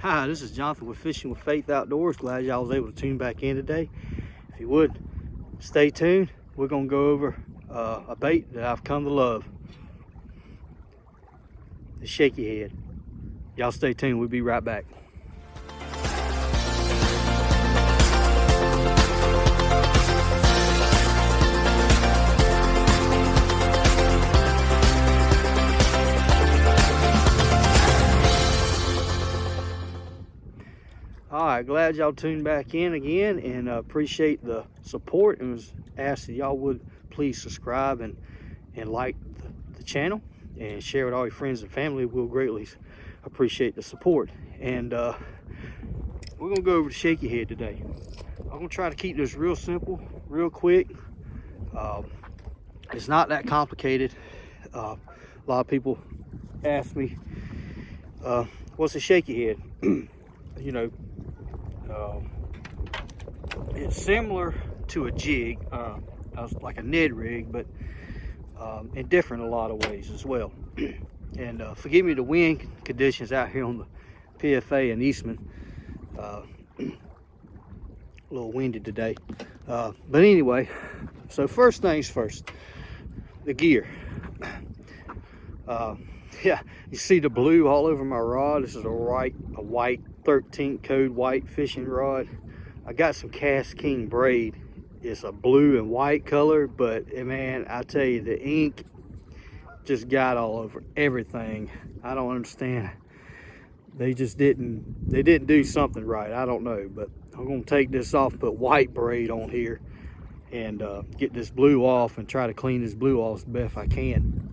Hi, this is Jonathan with Fishing with Faith Outdoors. Glad y'all was able to tune back in today. If you would, stay tuned. We're going to go over a bait that I've come to love. The shaky head. Y'all stay tuned. We'll be right back. All right, glad y'all tuned back in again, and appreciate the support, and was asked that y'all would please subscribe and like the channel and share with all your friends and family. We'll greatly appreciate the support. And we're gonna go over the shaky head today. I'm gonna try to keep this real simple, real quick. It's not that complicated. A lot of people ask me, what's a shaky head? You know, it's similar to a jig, like a Ned rig, but and different in a lot of ways as well. And forgive me the wind conditions out here on the PFA in Eastman. A little windy today, but anyway, so first things first, the gear. Yeah, you see the blue all over my rod. This is a white 13 code white fishing rod. I got some Cast King braid. It's a blue and white color, but man, I tell you, the ink just got all over everything. I don't understand. They didn't do something right. I don't know, but I'm gonna take this off, put white braid on here, and get this blue off and try to clean this blue off as best I can.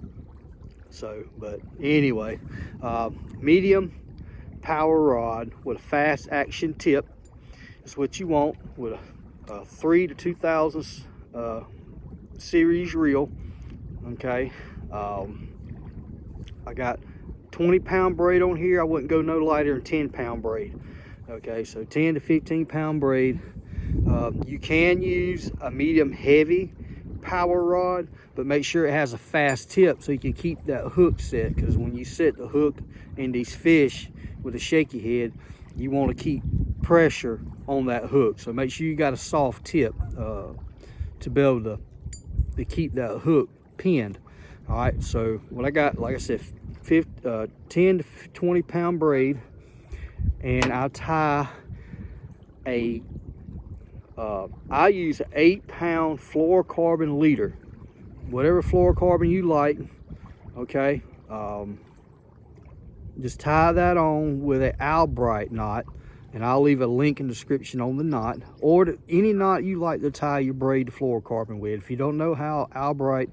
So, but anyway, medium power rod with a fast action tip is what you want, with a 3 to 2000 series reel. Okay, I got 20-pound braid on here. I wouldn't go no lighter than 10-pound braid. Okay, so 10 to 15-pound braid. You can use a medium heavy power rod, but make sure it has a fast tip so you can keep that hook set, because when you set the hook in these fish with a shaky head, you want to keep pressure on that hook. So make sure you got a soft tip to be able to keep that hook pinned. All right, so what I got, like I said, 10 to 20-pound braid, and I'll tie I use an 8-pound fluorocarbon leader, whatever fluorocarbon you like. Okay, just tie that on with an Albright knot, and I'll leave a link in the description on the knot, or any knot you like to tie your braid to fluorocarbon with. If you don't know how, Albright,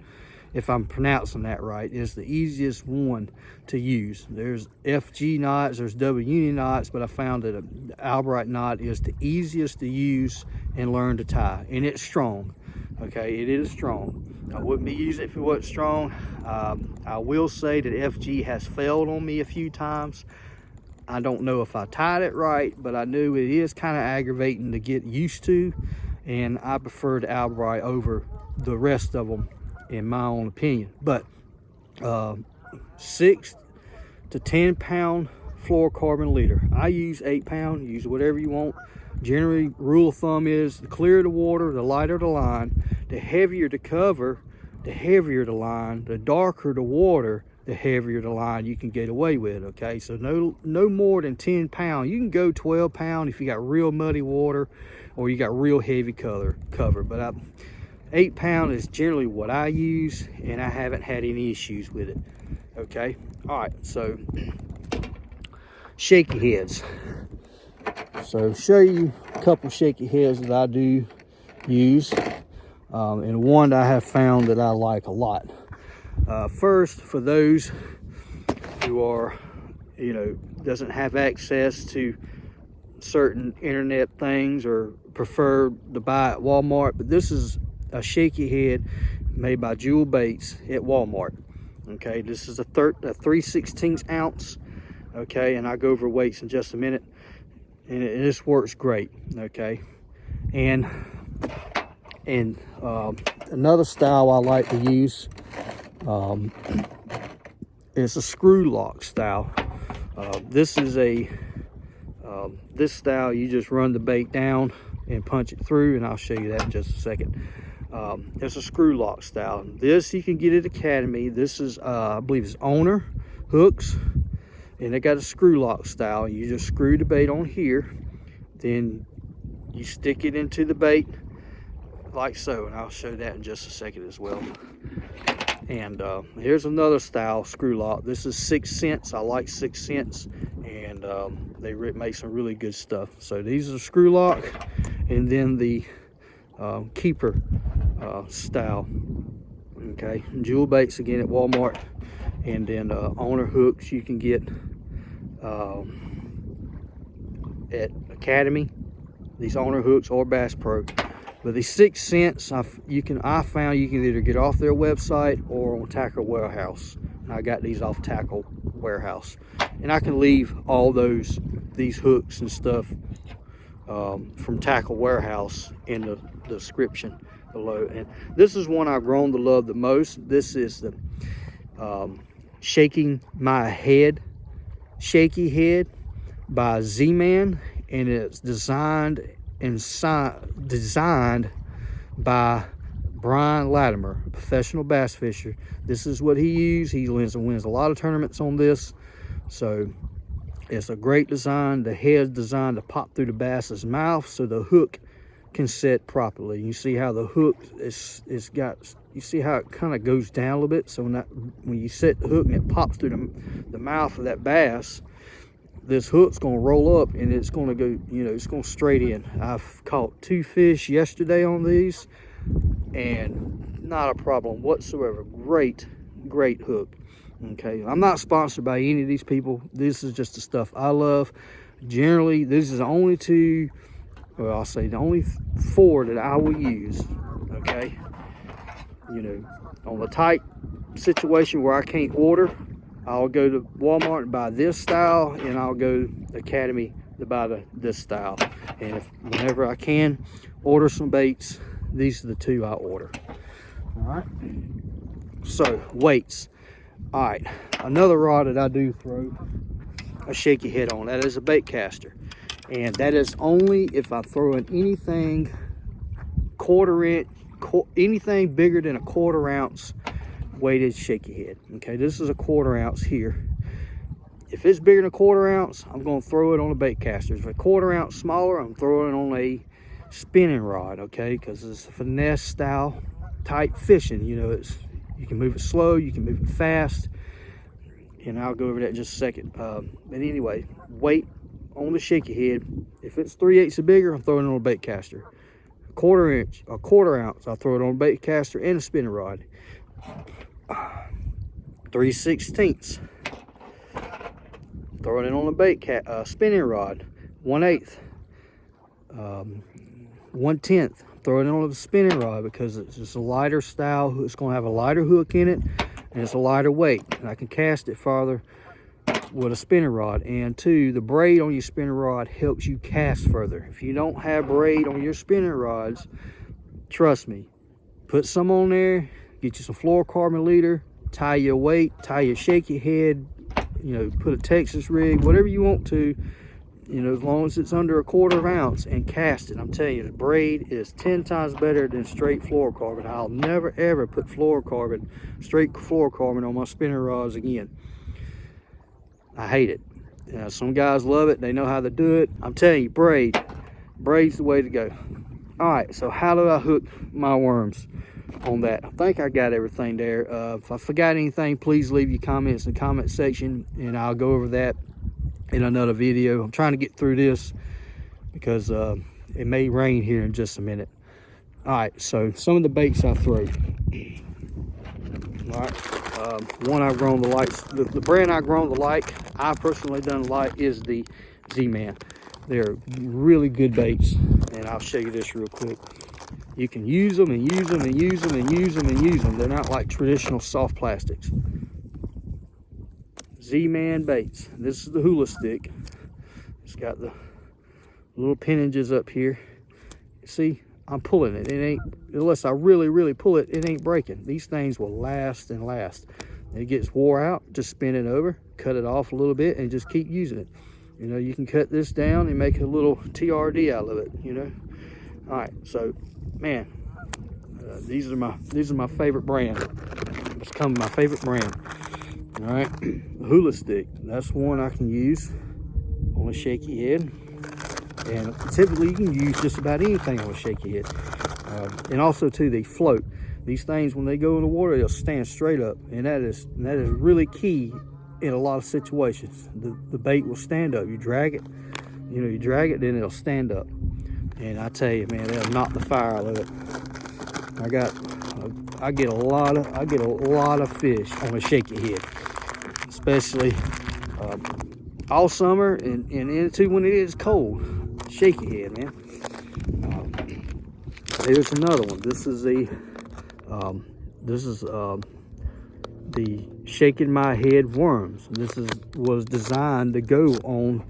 if I'm pronouncing that right, is the easiest one to use. There's FG knots, there's W knots, but I found that the Albright knot is the easiest to use and learn to tie, and it's strong. Okay, it is strong. I wouldn't be using it if it wasn't strong. I will say that FG has failed on me a few times. I don't know if I tied it right, but I knew it is kind of aggravating to get used to, and I prefer the Albright over the rest of them, in my own opinion. But 6 to 10-pound fluorocarbon leader. I use 8-pound. Use whatever you want. Generally, rule of thumb is the clearer the water, the lighter the line. The heavier the cover, the heavier the line. The darker the water, the heavier the line you can get away with. Okay, so no more than 10 pounds. You can go 12 pound if you got real muddy water or you got real heavy cover. But 8 pound is generally what I use, and I haven't had any issues with it. Okay, all right, so shaky heads. So show you a couple shaky heads that I do use, and one that I have found that I like a lot. First, for those who are, doesn't have access to certain internet things or prefer to buy at Walmart, but this is a shaky head made by Jewel Baits at Walmart. Okay, this is a 3/16 ounce. Okay, and I'll go over weights in just a minute, and this works great. Okay, and another style I like to use is a screw lock style. This is a This style, you just run the bait down and punch it through, and I'll show you that in just a second. It's a screw lock style. This you can get at Academy. This is I believe it's Owner hooks, and they got a screw lock style. You just screw the bait on here, then you stick it into the bait like so, and I'll show that in just a second as well. And here's another style screw lock. This is 6 cents. I like 6 cents, and they make some really good stuff. So these are the screw lock, and then the keeper style. Okay, jewel baits again at Walmart, and then Owner hooks you can get at Academy. These Owner hooks or Bass Pro. But these 6 cents, I found you can either get off their website or on Tackle Warehouse. And I got these off Tackle Warehouse, and I can leave all these hooks and stuff from Tackle Warehouse in the description below. And this is one I've grown to love the most. This is the Shaking My Head, Shaky Head by Z-Man, and it's designed by Brian Latimer, a professional bass fisher. This is what he used. He wins a lot of tournaments on this. So it's a great design. The head's designed to pop through the bass's mouth so the hook can set properly. You see how the hook you see how it kind of goes down a little bit. So when you set the hook and it pops through the mouth of that bass, this hook's gonna roll up and it's gonna go, it's going straight in. I've caught 2 fish yesterday on these, and not a problem whatsoever. Great hook. Okay, I'm not sponsored by any of these people. This is just the stuff I love. Generally, this is the only 2, well, I'll say the only 4 that I will use. Okay, on the tight situation where I can't order, I'll go to Walmart and buy this style, and I'll go to Academy to buy this style. And whenever I can order some baits, these are the 2 I order. All right. So weights. All right. Another rod that I do throw a shaky head on, that is a bait caster, and that is only if I throw in anything anything bigger than a 1/4 ounce weighted shaky head. Okay, this is a 1/4 ounce here. If it's bigger than a 1/4 ounce, I'm going to throw it on a bait caster. If it's a 1/4 ounce smaller, I'm throwing it on a spinning rod. Okay, because it's a finesse style type fishing. You can move it slow, you can move it fast, and I'll go over that in just a second. But anyway, weight on the shaky head. If it's 3/8 or bigger, I'm throwing it on a bait caster. A 1/4 ounce, I'll throw it on a bait caster and a spinning rod. 3/16, throwing it on a bait spinning rod. 1/8, 1/10, throwing it on the spinning rod because it's just a lighter style. It's going to have a lighter hook in it, and it's a lighter weight, and I can cast it farther with a spinning rod. And 2, the braid on your spinning rod helps you cast further. If you don't have braid on your spinning rods, trust me, put some on there. Get you some fluorocarbon leader, tie your weight, tie your shaky head, put a Texas rig, whatever you want to, as long as it's under a 1/4 ounce, and cast it. I'm telling you, the braid is 10 times better than straight fluorocarbon. I'll never ever put straight fluorocarbon on my spinning rods again. I hate it. Some guys love it. They know how to do it. I'm telling you, braid's the way to go. All right, so how do I hook my worms on that? I think I got everything there. If I forgot anything, please leave your comments in the comment section, and I'll go over that in another video. I'm trying to get through this because it may rain here in just a minute. All right, so some of the baits I throw. All right, one I've grown to like, the brand I've grown to like, I personally done like, is the Z-Man. They're really good baits, and I'll show you this real quick. You can use them and use them and use them and use them and use them. They're not like traditional soft plastics. Z-Man baits. This is the hula stick. It's got the little appendages up here. See, I'm pulling it. It ain't, unless I really pull it, it ain't breaking. These things will last and last. It gets wore out, just spin it over, cut it off a little bit, and just keep using it. You know, you can cut this down and make a little TRD out of it, you know. All right, so man, these are my favorite brand. It's come my favorite brand. All right, Hula Stick. That's one I can use on a shaky head, and typically you can use just about anything on a shaky head. And also too, they float. These things, when they go in the water, they'll stand straight up, and that is really key in a lot of situations. The bait will stand up. You drag it, you know, you drag it, then it'll stand up. And I tell you, man, they'll knock the fire out of it. I get a lot of fish on a shaky head, especially all summer and into when it is cold. Shaky head, man. Here's another one. This is the Shaking My Head worms. This was designed to go on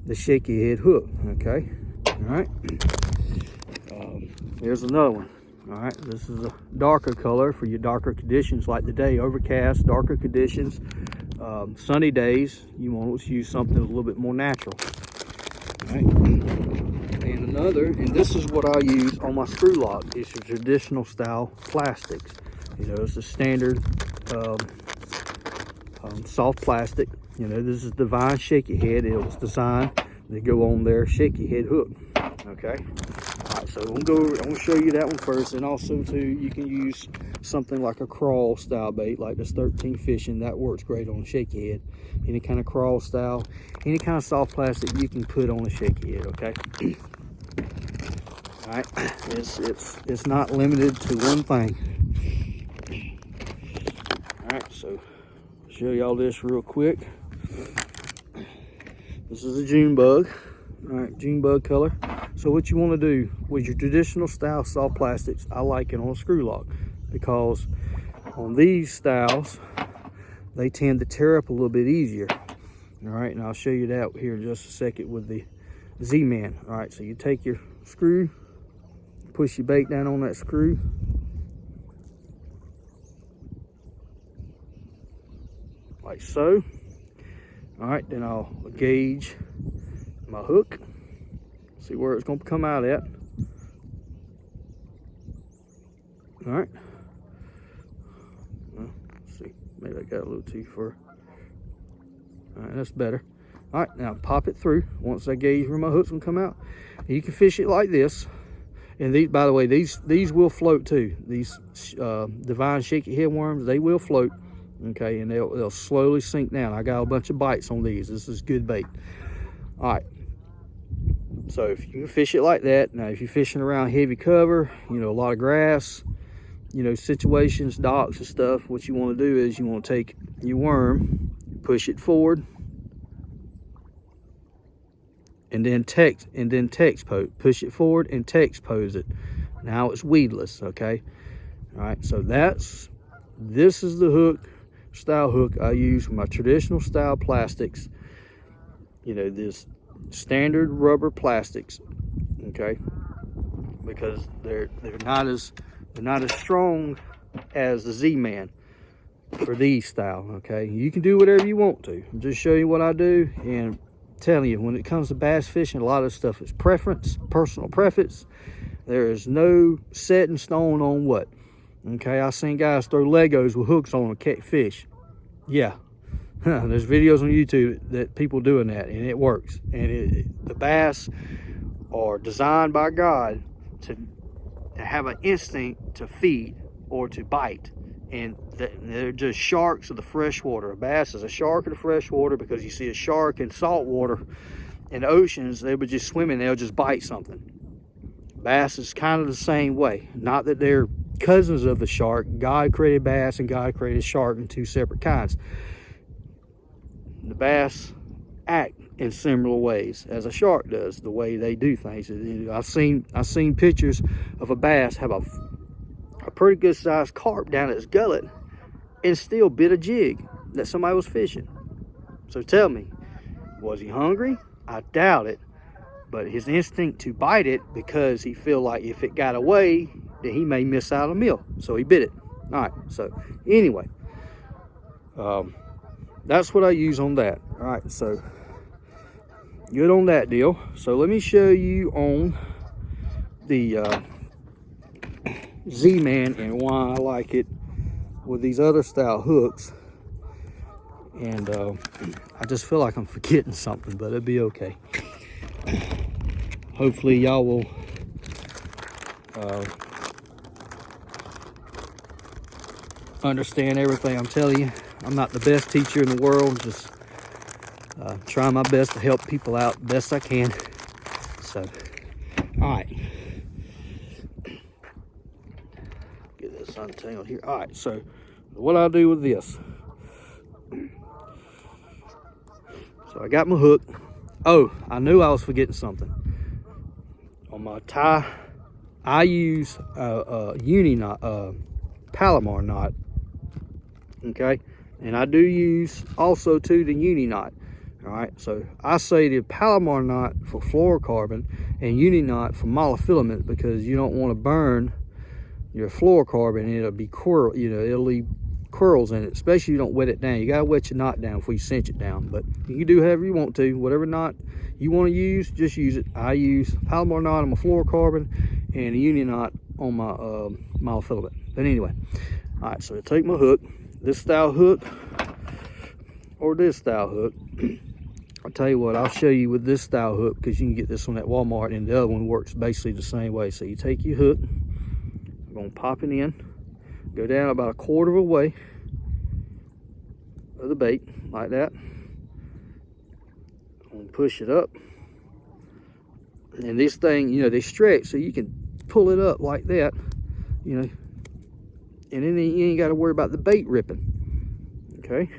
the shaky head hook. Okay, all right. Here's another one. All right, this is a darker color for your darker conditions like today, overcast, darker conditions, sunny days. You want to use something a little bit more natural. All right. And this is what I use on my screw lock. It's a traditional style plastics. You know, it's a standard soft plastic. You know, this is Divine Shaky Head. It was designed to go on their shaky head hook. Okay. All right, so I'm gonna show you that one first, and also too, you can use something like a crawl style bait, like this 13 Fishing. That works great on a shaky head. Any kind of crawl style, any kind of soft plastic you can put on a shaky head. Okay. All right, it's not limited to one thing. All right, so I'll show y'all this real quick. This is a June bug. All right, June bug color. So what you want to do with your traditional style soft plastics, I like it on a screw lock, because on these styles they tend to tear up a little bit easier. All right, and I'll show you that here in just a second with the Z-Man. All right, so you take your screw, push your bait down on that screw, like so. All right, then I'll gauge my hook, see where it's going to come out at. All right, well, let's see, maybe I got a little too far. All right, that's better. All right, now pop it through. Once I gauge where my hook's gonna come out, and you can fish it like this. And these, by the way, these will float too. These Divine Shaky Head worms, they will float. Okay, and they'll slowly sink down. I got a bunch of bites on these. This is good bait. All right, so if you can fish it like that. Now if you're fishing around heavy cover, you know, a lot of grass, you know, situations, docks and stuff, what you want to do is you want to take your worm, push it forward, and then text pose. Push it forward and text pose it. Now it's weedless. Okay, all right, so this is the hook, style hook I use for my traditional style plastics. You know, this standard rubber plastics. Okay, because they're not as strong as the Z-Man for these style. Okay, you can do whatever you want to. I'll just show you what I do, and I'm telling you, when it comes to bass fishing, a lot of stuff is preference, personal preference. There is no set in stone on what. Okay, I've seen guys throw Legos with hooks on and catch fish. Yeah, there's videos on YouTube that people doing that, and it works. And the bass are designed by God to have an instinct to feed or to bite, and they're just sharks of the freshwater. A bass is a shark of the freshwater, because you see a shark in salt water in the oceans, they would just swim and they'll just bite something. Bass is kind of the same way. Not that they're cousins of the shark. God created bass and God created shark in two separate kinds. The bass act in similar ways as a shark does, the way they do things. I've seen pictures of a bass have a pretty good sized carp down its gullet and still bit a jig that somebody was fishing. So tell me, was he hungry? I doubt it. But his instinct to bite it, because he feel like if it got away, then he may miss out on a meal. So he bit it. All right, so anyway, that's what I use on that. All right, so good on that deal. So let me show you on the Z-Man and why I like it with these other style hooks. And I just feel like I'm forgetting something, but it'll be okay. Hopefully y'all will understand everything I'm telling you. I'm not the best teacher in the world, just trying my best to help people out best I can. So, all right. Get this untangled here. All right, so what I do with this. So I got my hook. Oh, I knew I was forgetting something. On my tie, I use a uni knot, Palomar knot. Okay, and I do use also too the uni knot. All right, so I say the Palomar knot for fluorocarbon and uni knot for monofilament, because you don't want to burn your fluorocarbon and it'll be curl, you know, it'll leave curls in it, especially if you don't wet it down. You gotta wet your knot down before you cinch it down, but you can do however you want to. Whatever knot you want to use, just use it. I use Palomar knot on my fluorocarbon and a uni knot on my monofilament. But anyway, all right, so I take my hook, this style hook or this style hook. I'll tell you what, I'll show you with this style hook, because you can get this one at Walmart, and the other one works basically the same way. So you take your hook, I'm gonna pop it in, go down about 1/4 of a way of the bait, like that. I'm gonna push it up. And this thing, you know, they stretch, so you can pull it up like that, you know, and then you ain't got to worry about the bait ripping. Okay.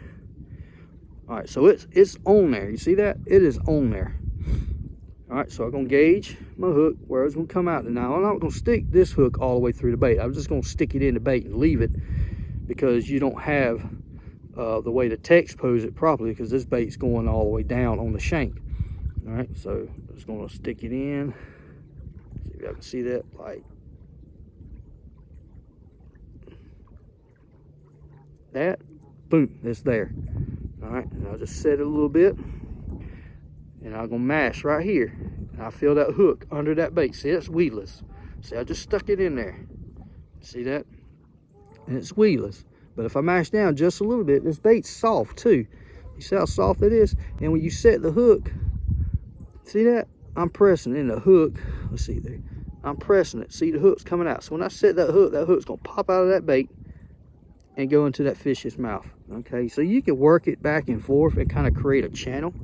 All right, so it's on there. You see that? It is on there. All right, so I'm gonna gauge my hook where it's gonna come out. Now I'm not gonna stick this hook all the way through the bait. I'm just gonna stick it in the bait and leave it, because you don't have the way to text pose it properly, because this bait's going all the way down on the shank. All right, so I'm just gonna stick it in. See if y'all can see that, like that. Boom, it's there. All right, and I'll just set it a little bit, and I'm gonna mash right here, and I feel that hook under that bait. See, it's weedless. See, I just stuck it in there. See that? And it's weedless. But if I mash down just a little bit, this bait's soft too. You see how soft it is? And when you set the hook, see that? I'm pressing in the hook. Let's see there. I'm pressing it. See, the hook's coming out. So when I set that hook's gonna pop out of that bait and go into that fish's mouth. Okay, so you can work it back and forth and kind of create a channel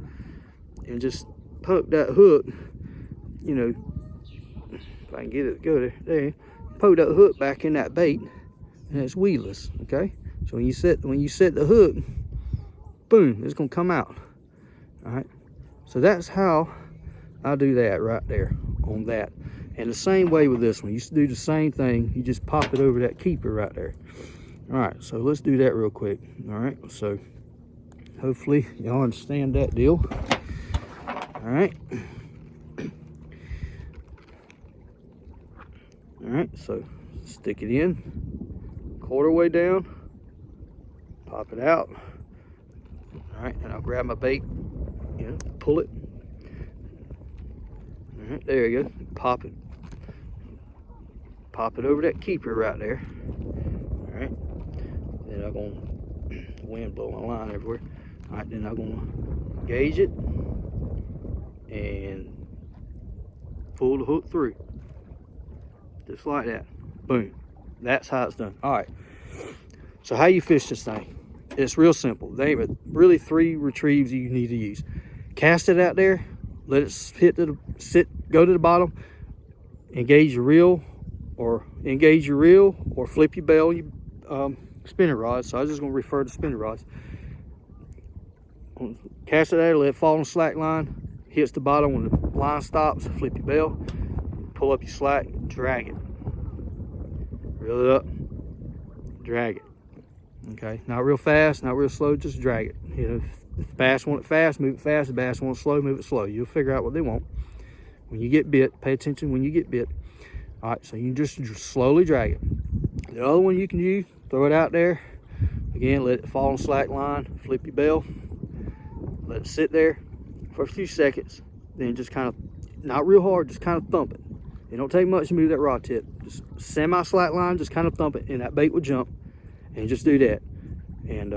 and just poke that hook, you know, if I can get it to go there, poke that hook back in that bait, and it's weedless. Okay, so when you set the hook, boom, it's gonna come out. All right, so that's how I do that right there on that. And the same way with this one, you do the same thing. You just pop it over that keeper right there. All right, so let's do that real quick. All right, so hopefully y'all understand that deal. All right. All right, so stick it in, 1/4 way down, pop it out. All right, and I'll grab my bait, you know, pull it. All right, there you go, pop it over that keeper right there. All right, then I'm gonna, wind blowing my line everywhere. All right, then I'm gonna gauge it and pull the hook through, just like that. Boom, that's how it's done. All right, so how you fish this thing, it's real simple. There ain't really 3 retrieves you need to use. Cast it out there, let it go to the bottom, engage your reel, or flip your bell, your spinning rods. So I was just gonna refer to spinning rods. Cast it out, let it fall on slack line, hits the bottom. When the line stops, flip your bell, pull up your slack, drag it, reel it up, drag it. Okay, not real fast, not real slow, just drag it. You know, if the bass want it fast, move it fast. If the bass want it slow, move it slow. You'll figure out what they want. When you get bit, pay attention when you get bit. All right, so you just slowly drag it. The other one you can use, throw it out there. Again, let it fall on slack line, flip your bell, let it sit there for a few seconds, then just kind of, not real hard, just kind of thump it. It don't take much to move that rod tip. Just semi-slack line, just kind of thump it, and that bait will jump. And just do that. And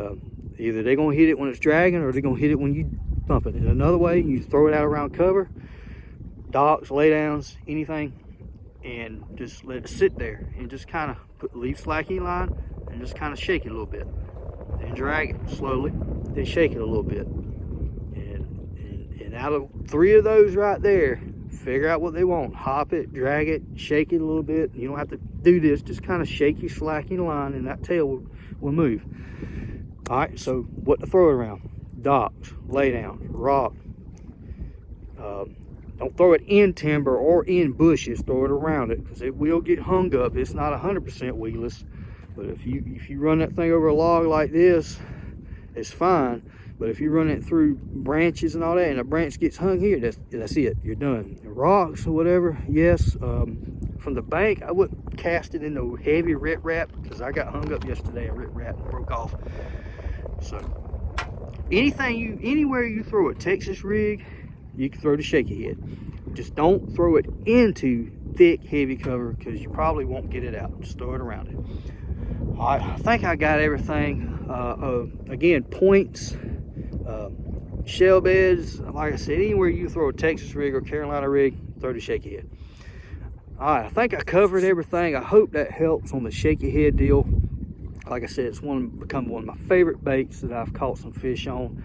either they're gonna hit it when it's dragging, or they're gonna hit it when you thump it. And another way, you throw it out around cover, docks, laydowns, anything, and just let it sit there, and just kind of leave slacking line, and just kind of shake it a little bit, and drag it slowly, then shake it a little bit. And out of 3 of those right there, figure out what they want. Hop it, drag it, shake it a little bit. You don't have to do this. Just kind of shake your slacking line, and that tail will move. All right, so what to throw it around? Docks, laydowns, rock. Don't throw it in timber or in bushes. Throw it around it, because it will get hung up. It's not 100% weedless, but if you run that thing over a log like this, it's fine. But if you run it through branches and all that, and a branch gets hung here, that's it. You're done. The rocks or whatever, yes. From the bank, I wouldn't cast it in no heavy rip wrap, because I got hung up yesterday. A rip wrap broke off. So anywhere you throw a Texas rig, you can throw the shaky head. Just don't throw it into thick, heavy cover, because you probably won't get it out. Just throw it around it. All right, I think I got everything. Again, points. Shell beds, like I said, anywhere you throw a Texas rig or Carolina rig, throw the shaky head. All right, I think I covered everything. I hope that helps on the shaky head deal. Like I said, it's become one of my favorite baits that I've caught some fish on,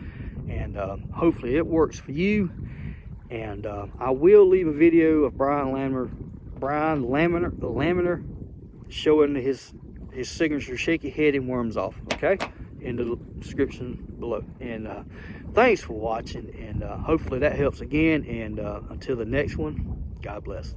and hopefully it works for you. And I will leave a video of Brian Laminer showing his signature shaky head and worms off, okay, in the description below. And thanks for watching, and hopefully that helps again. And until the next one, God bless.